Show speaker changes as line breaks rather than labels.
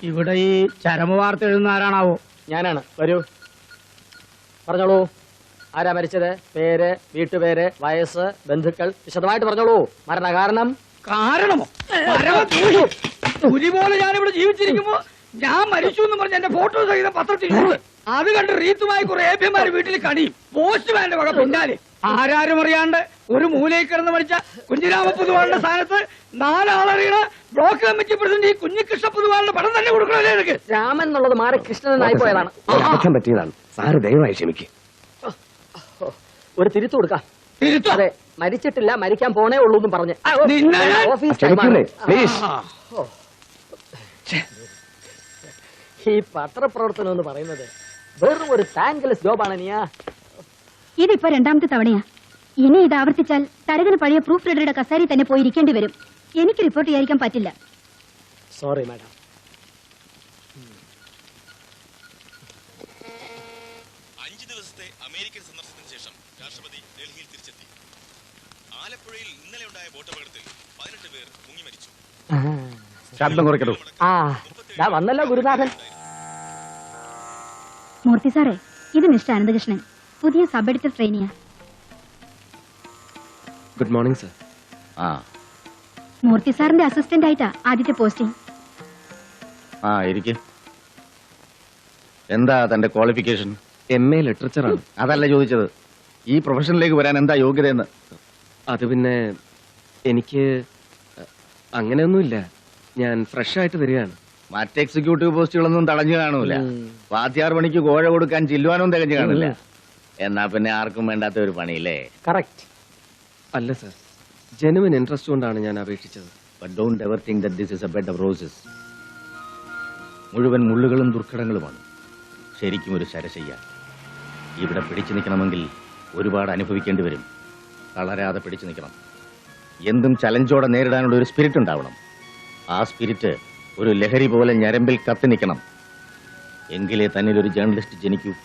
ഇവിടെ ഈ ചരമവാർത്ത എഴുതുന്ന ആരാണാവോ?
ഞാനാണ്. വരൂ, പറഞ്ഞോളൂ. ആരാ മരിച്ചത്? പേര്, വീട്ടുപേര്, വയസ്സ്, ബന്ധുക്കൾ വിശദമായിട്ട് പറഞ്ഞോളൂ. മരണകാരണം?
കാരണമോ? പുലി പോലെ ഞാനിവിടെ ജീവിച്ചിരിക്കുമ്പോ ഞാൻ മരിച്ചു എന്ന് പറഞ്ഞ എന്റെ ഫോട്ടോ സഹിതം പത്രത്തിൽ അത് കണ്ട് റീത്തുമായി കുറെ ഏഭ്യന്മാര് വീട്ടിൽ കണിയും. പോസ്റ്റ്മാന്റെ വക പിന്നാലെ ആരാരും അറിയാണ്ട് ഒരു മൂലയിൽ കിടന്ന് മരിച്ച കുഞ്ഞിരാമ പൊതുവാളുടെ സ്ഥാനത്ത് 4 ആളറിയണ ബ്ലോക്ക് കമ്മിറ്റി പ്രസിഡന്റ് ഈ കുഞ്ഞികൃഷ്ണ പൊതുവാളുടെ പടം തന്നെ കൊടുക്കണല്ലേ എനിക്ക്?
രാമൻ എന്നുള്ളത് മാറി കൃഷ്ണനായി പോയതാണ്.
പറ്റിയതാണ് സാറ് ദയവായി ക്ഷമിക്കും.
ഒരു തിരുത്തു കൊടുക്കാം. അതെ, മരിച്ചിട്ടില്ല, മരിക്കാൻ പോണേ ഉള്ളൂ എന്നും പറഞ്ഞ് ഈ പത്രപ്രവർത്തനം എന്ന് പറയുന്നത് വെറും ഒരു താങ്ക്ലെസ് ജോബാണ്. നീയാ
ഇതിപ്പോ 2ാമത്തെ തവണയാ. ഇനി ഇത് ആവർത്തിച്ചാൽ തരകന് പഴയ പ്രൂഫ് റീഡറുടെ കസേരയിൽ തന്നെ പോയി ഇരിക്കേണ്ടി വരും. എനിക്ക് റിപ്പോർട്ട് ചെയ്യാതിരിക്കാൻ പറ്റില്ല.
Sorry madam.
5 ദിവസത്തെ അമേരിക്കൻ സന്ദർശനത്തിന് ശേഷം രാഷ്ട്രപതി ഡൽഹിയിൽ തിരിച്ചെത്തി. ആലപ്പുഴയിൽ ഇന്നലെ ഉണ്ടായ ബോട്ടപകടത്തിൽ 18 പേർ മുങ്ങി മരിച്ചു.
ശബ്ദം കുറയ്ക്കൂ.
വന്നല്ലോ ഗുരുനാഥൻ.
മൂർത്തി സാറേ, ഇത് മിസ്റ്റർ അനന്തകൃഷ്ണൻ, പുതിയ സബ് എഡിറ്റർ ട്രെയിനിയാ.
Good morning sir.
മൂർത്തി സാറിന്റെ അസിസ്റ്റന്റ് ആയിട്ടാ ആദ്യത്തെ പോസ്റ്റിംഗ്.
എന്താ തന്റെ ക്വാളിഫിക്കേഷൻ? MA ലിറ്ററേച്ചറാണ്. അതല്ല ചോദിച്ചത്, ഈ പ്രൊഫഷനിലേക്ക് വരാൻ എന്താ യോഗ്യതയെന്ന്. അത് പിന്നെ എനിക്ക് അങ്ങനെയൊന്നുമില്ല. ഞാൻ ഫ്രഷ് ആയിട്ട് വരികയാണ്. മറ്റ് എക്സിക്യൂട്ടീവ് പോസ്റ്റുകളൊന്നും തടഞ്ഞു കാണൂല. വാദ്യാർ പണിക്ക് കോഴ കൊടുക്കാൻ ചില്ലുവാനും തികഞ്ഞു കാണില്ല. എന്നാ പിന്നെ ആർക്കും വേണ്ടാത്ത ഒരു പണിയില്ലേ?
കറക്റ്റ്.
അല്ല സർ, ജെനുവിൻ ഇൻട്രസ്റ്റ് കൊണ്ടാണ് ഞാൻ അപേക്ഷിച്ചത്.
But don't ever think that this is a bed of roses. മുഴുവൻ മുള്ളുകളും ദുർഘടങ്ങളുമാണ്. ശരിക്കും ഒരു ശരശയ്യ. ഇവിടെ പിടിച്ചു നിൽക്കണമെങ്കിൽ ഒരുപാട് അനുഭവിക്കേണ്ടി വരും. തളരാതെ പിടിച്ചു നിൽക്കണം. എന്തും ചലഞ്ചോടെ നേരിടാനുള്ള ഒരു സ്പിരിറ്റ് ഉണ്ടാവണം. ആ സ്പിരിറ്റ് ഒരു ലഹരി പോലെ ഞരമ്പിൽ കത്തി നിൽക്കണം. എങ്കിലേ തന്നിലൊരു ജേർണലിസ്റ്റ് ജനിക്കൂ.